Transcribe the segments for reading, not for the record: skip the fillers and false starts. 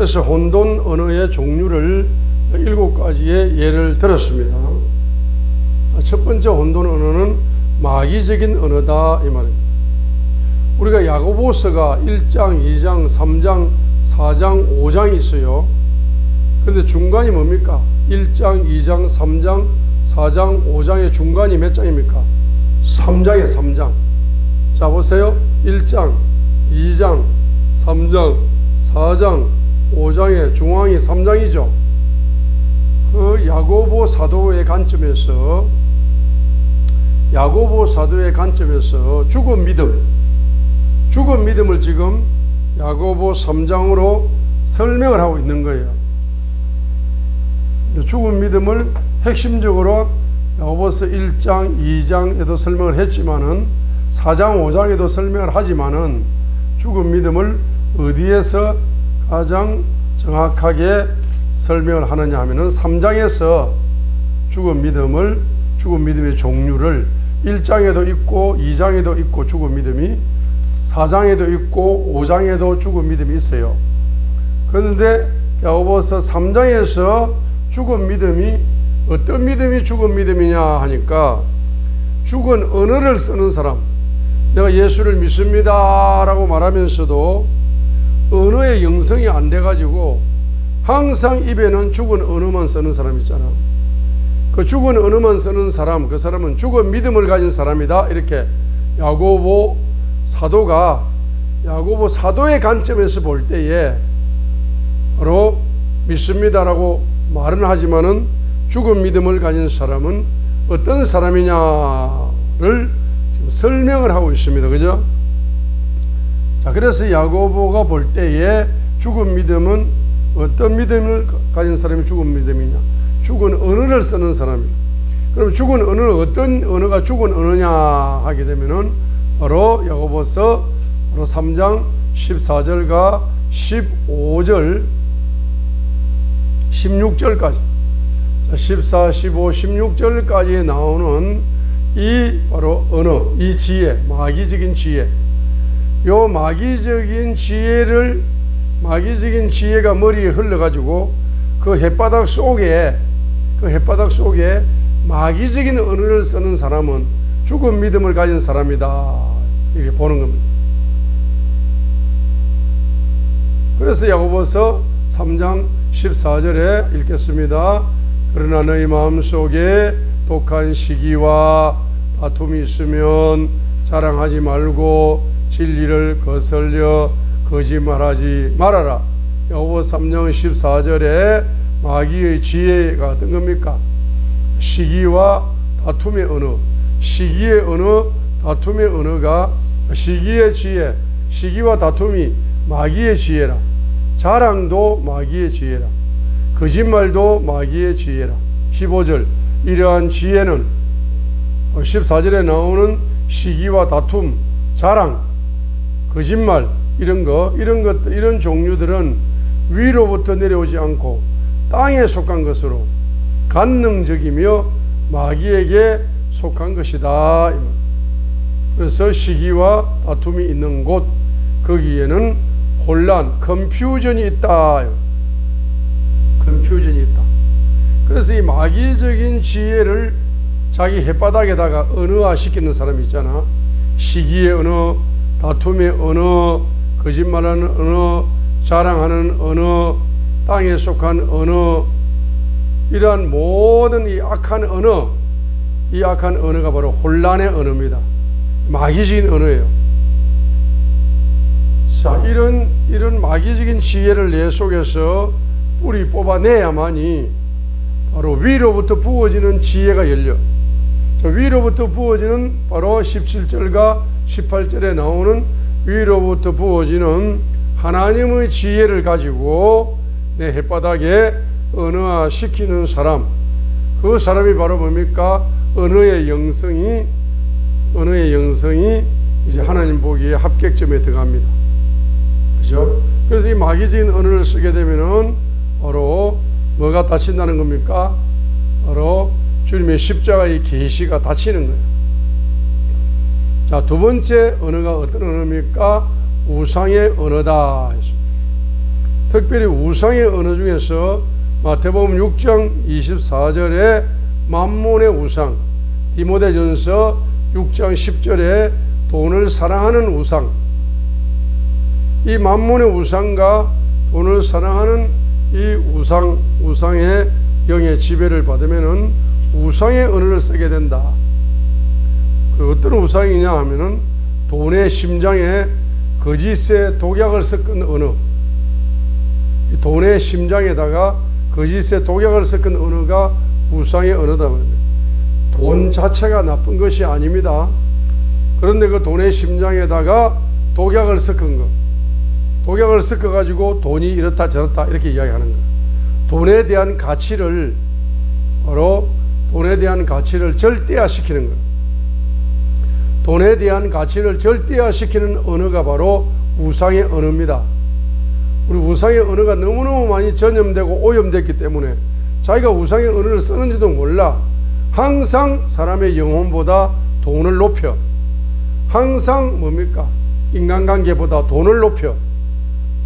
그래서 혼돈 언어의 종류를 7가지의 예를 들었습니다. 첫 번째 혼돈 언어는 마귀적인 언어다 이 말입니다. 우리가 야고보서가 1장, 2장, 3장, 4장, 5장이 있어요. 그런데 중간이 뭡니까? 1장, 2장, 3장, 4장, 5장의 중간이 몇 장입니까? 3장에 3장. 자 보세요. 1장, 2장, 3장, 4장, 5장의 중앙이 3장이죠. 그 야고보 사도의 관점에서 죽은 믿음을 지금 야고보 3장으로 설명을 하고 있는 거예요. 죽은 믿음을 핵심적으로 야고보서 1장, 2장에도 설명을 했지만은 4장, 5장에도 설명을 하지만은 죽은 믿음을 어디에서 가장 정확하게 설명을 하느냐 하면은 3장에서 죽은 믿음의 종류를 1장에도 있고 2장에도 있고 죽은 믿음이 4장에도 있고 5장에도 죽은 믿음이 있어요. 그런데 야고보서 3장에서 죽은 믿음이 어떤 믿음이 죽은 믿음이냐 하니까 죽은 언어를 쓰는 사람, 내가 예수를 믿습니다 라고 말하면서도 언어의 영성이 안 돼가지고 항상 입에는 죽은 언어만 쓰는 사람 있잖아. 그 죽은 언어만 쓰는 사람, 그 사람은 죽은 믿음을 가진 사람이다. 이렇게 야고보 사도의 관점에서 볼 때에 바로 믿습니다라고 말은 하지만은 죽은 믿음을 가진 사람은 어떤 사람이냐를 지금 설명을 하고 있습니다. 그죠? 자, 그래서 야고보가 볼 때에 죽은 믿음은 어떤 믿음을 가진 사람이 죽은 믿음이냐? 죽은 언어를 쓰는 사람이에요. 그럼 죽은 언어는 어떤 언어가 죽은 언어냐 하게 되면은 바로 야고보서 3장 14절과 15절 16절까지 14, 15, 16절까지 나오는 이 바로 언어, 이 지혜, 마귀적인 지혜, 요 마귀적인 지혜가 머리에 흘러가지고 그 햇바닥 속에 마귀적인 언어를 쓰는 사람은 죽은 믿음을 가진 사람이다 이렇게 보는 겁니다. 그래서 야고보서 3장 14절에 읽겠습니다. 그러나 너희 마음속에 독한 시기와 다툼이 있으면 자랑하지 말고 진리를 거슬려 거짓말하지 말아라. 야고보서 3장 14절에 마귀의 지혜가 어떤 겁니까? 시기와 다툼의 언어, 시기의 언어, 다툼의 언어가 시기의 지혜, 시기와 다툼이 마귀의 지혜라. 자랑도 마귀의 지혜라. 거짓말도 마귀의 지혜라. 15절 이러한 지혜는 14절에 나오는 시기와 다툼, 자랑, 거짓말 이런 종류들은 위로부터 내려오지 않고 땅에 속한 것으로 간능적이며 마귀에게 속한 것이다. 그래서 시기와 다툼이 있는 곳 거기에는 혼란, 컨퓨전이 있다. 컨퓨전이 있다. 그래서 이 마귀적인 지혜를 자기 햇바닥에다가 언어화시키는 사람이 있잖아. 시기의 언어, 다툼의 언어, 거짓말하는 언어, 자랑하는 언어, 땅에 속한 언어, 이러한 모든 이 악한 언어가 바로 혼란의 언어입니다. 마귀적인 언어예요. 자, 이런 마귀적인 지혜를 내 속에서 뿌리 뽑아내야만이 바로 위로부터 부어지는 지혜가 열려. 자, 위로부터 부어지는 바로 17절과 18절에 나오는 위로부터 부어지는 하나님의 지혜를 가지고 내 햇바닥에 언어화시키는 사람, 그 사람이 바로 뭡니까? 언어의 영성이 이제 하나님 보기에 합격점에 들어갑니다. 그죠? 그래서 이 마귀적인 언어를 쓰게 되면은 바로 뭐가 닫힌다는 겁니까? 바로 주님의 십자가의 계시가 닫히는 거예요. 자, 두 번째 언어가 어떤 언어입니까? 우상의 언어다. 특별히 우상의 언어 중에서 마태복음 6장 24절에 만몬의 우상, 디모데전서 6장 10절에 돈을 사랑하는 우상, 이 만몬의 우상과 돈을 사랑하는 이 우상의 영의 지배를 받으면은 우상의 언어를 쓰게 된다. 그 어떤 우상이냐 하면은 돈의 심장에 거짓의 독약을 섞은 언어, 이 돈의 심장에다가 거짓의 독약을 섞은 언어가 우상의 언어다 말입니다. 돈 자체가 나쁜 것이 아닙니다. 그런데 그 돈의 심장에다가 독약을 섞은 것, 독약을 섞어가지고 돈이 이렇다 저렇다 이렇게 이야기하는 것, 돈에 대한 가치를 바로 돈에 대한 가치를 절대화시키는 것, 돈에 대한 가치를 절대화시키는 언어가 바로 우상의 언어입니다. 우리 우상의 언어가 너무너무 많이 전염되고 오염됐기 때문에 자기가 우상의 언어를 쓰는지도 몰라. 항상 사람의 영혼보다 돈을 높여, 항상 뭡니까? 인간관계보다 돈을 높여,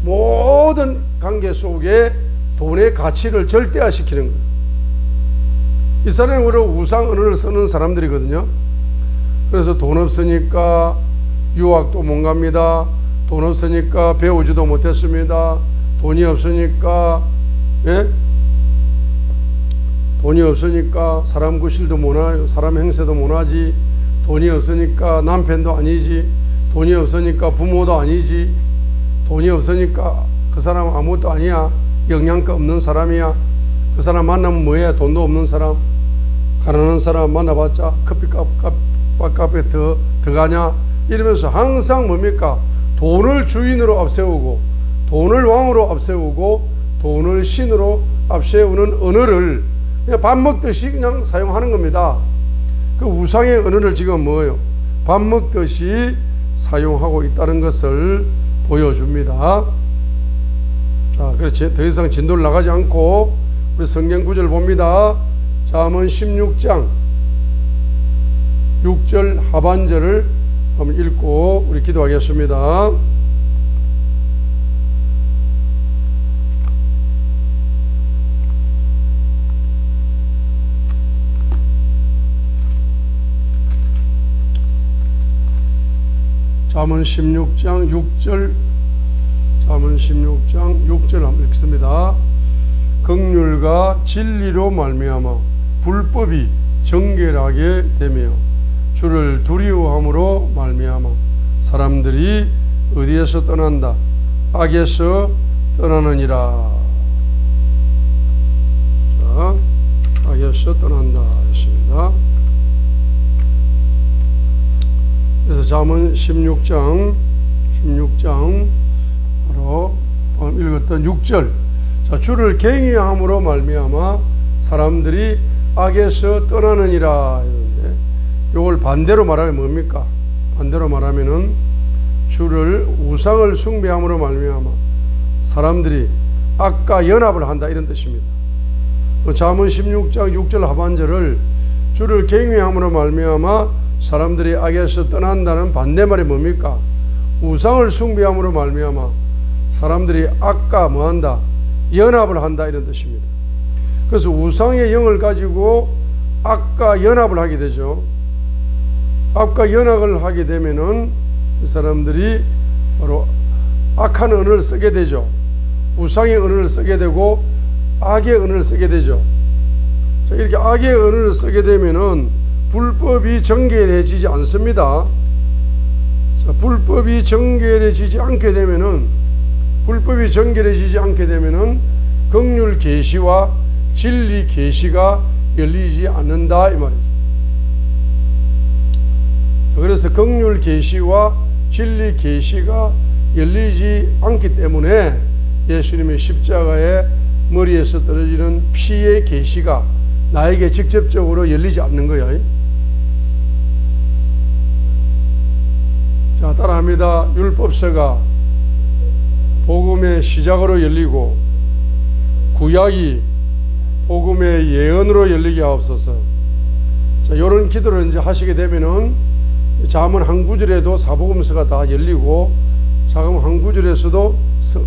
모든 관계 속에 돈의 가치를 절대화시키는 거예요. 이 사람이 우리 우상 언어를 쓰는 사람들이거든요. 그래서 돈 없으니까 유학도 못 갑니다. 돈 없으니까 배우지도 못했습니다. 돈이 없으니까, 예? 돈이 없으니까 사람 구실도 못하고 사람 행세도 못하지. 돈이 없으니까 남편도 아니지. 돈이 없으니까 부모도 아니지. 돈이 없으니까 그 사람 아무것도 아니야. 영양가 없는 사람이야. 그 사람 만나면 뭐해? 돈도 없는 사람. 가난한 사람 만나봤자 커피값에 더 가냐? 이러면서 항상 뭡니까? 돈을 주인으로 앞세우고, 돈을 왕으로 앞세우고, 돈을 신으로 앞세우는 언어를 그냥 밥 먹듯이 그냥 사용하는 겁니다. 그 우상의 언어를 지금 뭐예요? 밥 먹듯이 사용하고 있다는 것을 보여줍니다. 자, 그렇지. 더 이상 진도를 나가지 않고 우리 성경 구절 봅니다. 잠언 16장 6절 하반절을 한번 읽고 우리 기도하겠습니다. 잠언 16장 6절, 잠언 16장 6절 한번 읽습니다. 긍휼과 진리로 말미암아 불법이 정결하게 되며 주를 두려워함으로 말미암아 사람들이 어디에서 떠난다? 악에서 떠나느니라. 자, 악에서 떠난다 했습니다. 그래서 잠언 16장 바로 읽었던 6절. 자, 주를 경외함으로 말미암아 사람들이 악에서 떠나느니라 했는데, 이걸 반대로 말하면 뭡니까? 반대로 말하면은 주를 우상을 숭배함으로 말미암아 사람들이 악과 연합을 한다 이런 뜻입니다. 잠언 16장 6절 하반절을 주를 경외함으로 말미암아 사람들이 악에서 떠난다는 반대말이 뭡니까? 우상을 숭배함으로 말미암아 사람들이 악과 뭐한다? 연합을 한다 이런 뜻입니다. 그래서 우상의 영을 가지고 악과 연합을 하게 되죠. 악과 연합을 하게 되면은 이 사람들이 바로 악한 언어를 쓰게 되죠. 우상의 언어를 쓰게 되고 악의 언어를 쓰게 되죠. 자, 이렇게 악의 언어를 쓰게 되면은 불법이 정결해지지 않습니다. 자, 불법이 정결해지지 않게 되면은 긍휼 계시와 진리 계시가 열리지 않는다 이 말이죠. 자, 그래서 긍휼 계시와 진리 계시가 열리지 않기 때문에 예수님의 십자가의 머리에서 떨어지는 피의 계시가 나에게 직접적으로 열리지 않는 거야. 자, 따라합니다. 율법서가 복음의 시작으로 열리고 구약이 복음의 예언으로 열리게 하옵소서. 자, 이런 기도를 이제 하시게 되면은 잠언 한 구절에도 사복음서가 다 열리고 사금 한 구절에서도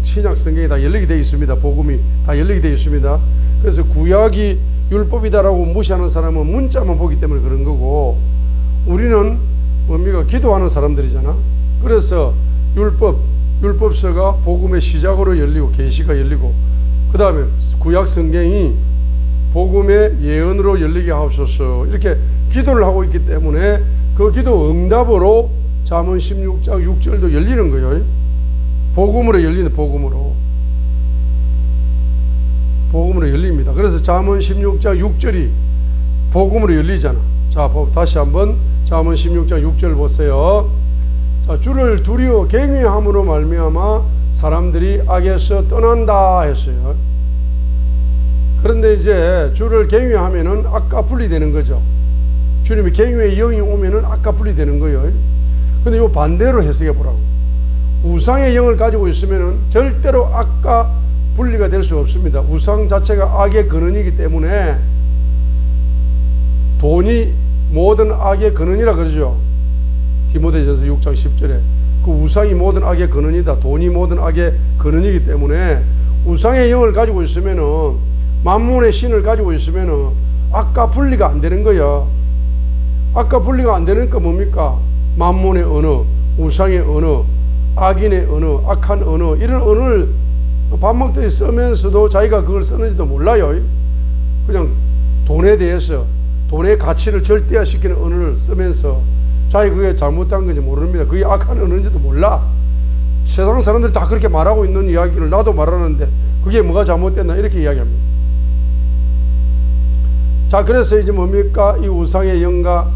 신약 성경이 다 열리게 되어 있습니다. 복음이 다 열리게 되어 있습니다. 그래서 구약이 율법이다라고 무시하는 사람은 문자만 보기 때문에 그런 거고, 우리는 뭡니까? 기도하는 사람들이잖아. 그래서 율법서가 복음의 시작으로 열리고 계시가 열리고, 그 다음에 구약 성경이 복음의 예언으로 열리게 하옵소서, 이렇게 기도를 하고 있기 때문에 그 기도 응답으로 잠언 16장 6절도 열리는 거예요. 복음으로 열리는, 복음으로 열립니다. 그래서 잠언 16장 6절이 복음으로 열리잖아. 자, 다시 한번 잠언 16장 6절 보세요. 자, 주를 두려워 경외함으로 말미암아 사람들이 악에서 떠난다 했어요. 그런데 이제 주를 경외하면은 악과 분리되는 거죠. 주님이 경외의 영이 오면은 악과 분리되는 거예요. 근데 이 반대로 해석해 보라고. 우상의 영을 가지고 있으면은 절대로 악과 분리가 될 수 없습니다. 우상 자체가 악의 근원이기 때문에, 돈이 모든 악의 근원이라 그러죠. 디모데전서 6장 10절에 그 우상이 모든 악의 근원이다. 돈이 모든 악의 근원이기 때문에 우상의 영을 가지고 있으면은, 만문의 신을 가지고 있으면은 악과 분리가 안 되는 거야. 악과 분리가 안 되니까 뭡니까? 만문의 언어, 우상의 언어, 악인의 언어, 악한 언어, 이런 언어를 밥 먹듯이 쓰면서도 자기가 그걸 쓰는지도 몰라요. 그냥 돈에 대해서, 돈의 가치를 절대화시키는 언어를 쓰면서 자기 그게 잘못한 건지 모릅니다. 그게 악한 언어인지도 몰라. 세상 사람들이 다 그렇게 말하고 있는 이야기를 나도 말하는데 그게 뭐가 잘못됐나 이렇게 이야기합니다. 자, 그래서 이제 뭡니까? 이 우상의 영과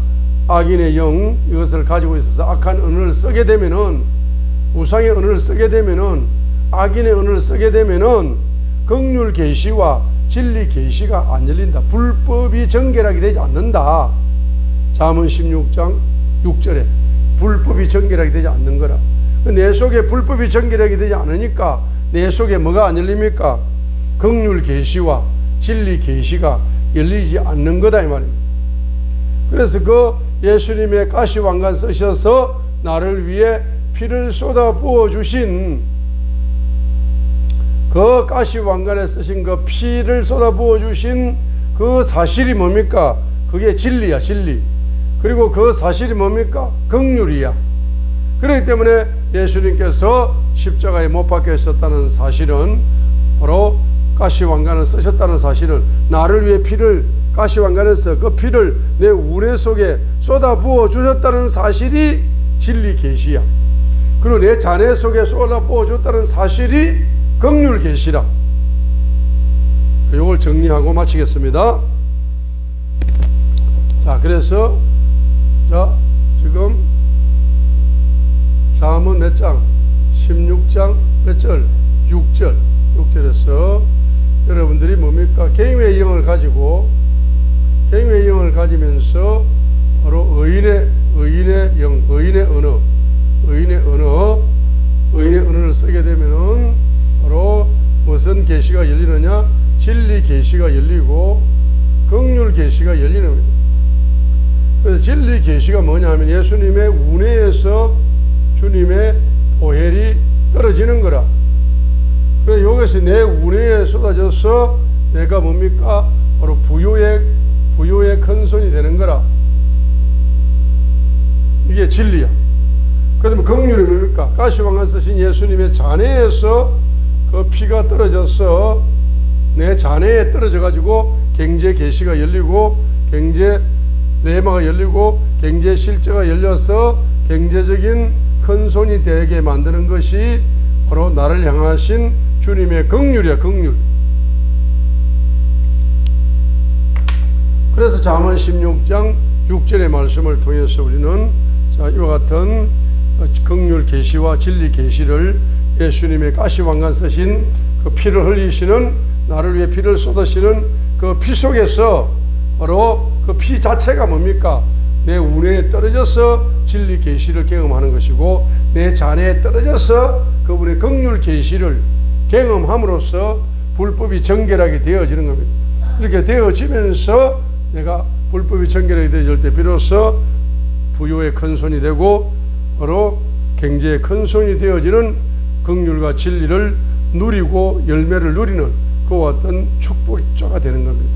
악인의 영, 이것을 가지고 있어서 악한 언어를 쓰게 되면은, 우상의 언어를 쓰게 되면은, 악인의 언어를 쓰게 되면은 긍휼 계시와 진리 계시가 안 열린다. 불법이 정결하게 되지 않는다. 잠언 16장 6절에 불법이 정결하게 되지 않는 거라. 내 속에 불법이 정결하게 되지 않으니까 내 속에 뭐가 안 열립니까? 긍휼 계시와 진리 계시가 열리지 않는 거다 이 말입니다. 그래서 그 예수님의 가시왕관 쓰셔서 나를 위해 피를 쏟아 부어 주신 그 가시왕관에 쓰신 그 피를 쏟아 부어 주신 그 사실이 뭡니까? 그게 진리야, 진리. 그리고 그 사실이 뭡니까? 긍휼이야. 그렇기 때문에 예수님께서 십자가에 못 박히셨다는 사실은, 바로 가시왕관을 쓰셨다는 사실은, 나를 위해 피를, 가시왕관에서 그 피를 내 우레 속에 쏟아 부어 주셨다는 사실이 진리 계시야. 그리고 내 자네 속에 쏟아 부어 줬다는 사실이 긍휼 계시라. 이걸 정리하고 마치겠습니다. 자, 그래서 지금 잠언 몇 장? 16장 몇 절? 6절에서 여러분들이 뭡니까? 경외의 영을 가지고, 경외의 영을 가지면서 바로 의인의 영, 의인의 언어를 쓰게 되면은 바로 무슨 계시가 열리느냐? 진리 계시가 열리고 긍휼 계시가 열리는 겁니다. 그래서 진리 계시가 뭐냐면 예수님의 운해에서 주님의 보혈이 떨어지는 거라. 그래서 이것이 내 운해에 쏟아져서 내가 뭡니까? 바로 부요의 큰 손이 되는 거라. 이게 진리야. 그다음에 긍휼이 뭡니까? 가시왕관 쓰신 예수님의 잔해에서 그 피가 떨어져서 내 잔해에 떨어져 가지고 경제 계시가 열리고, 경제 내마가 열리고, 경제 실제가 열려서 경제적인 큰 손이 되게 만드는 것이 바로 나를 향하신 주님의 긍휼이야, 긍휼. 그래서 잠언 16장 6절의 말씀을 통해서 우리는 이와 같은 긍휼 계시와 진리 계시를, 예수님의 가시왕관 쓰신 그 피를 흘리시는, 나를 위해 피를 쏟으시는 그 피 속에서 바로 그 피 자체가 뭡니까? 내 운해에 떨어져서 진리 계시를 경험하는 것이고, 내 잔해에 떨어져서 그분의 긍휼 계시를 경험함으로써 불법이 정결하게 되어지는 겁니다. 이렇게 되어지면서 내가 불법이 정결하게 되어질 때 비로소 부요의 큰 손이 되고 바로 경제의 큰 손이 되어지는 긍휼과 진리를 누리고 열매를 누리는 그와 같은 축복자가 되는 겁니다.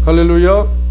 할렐루야.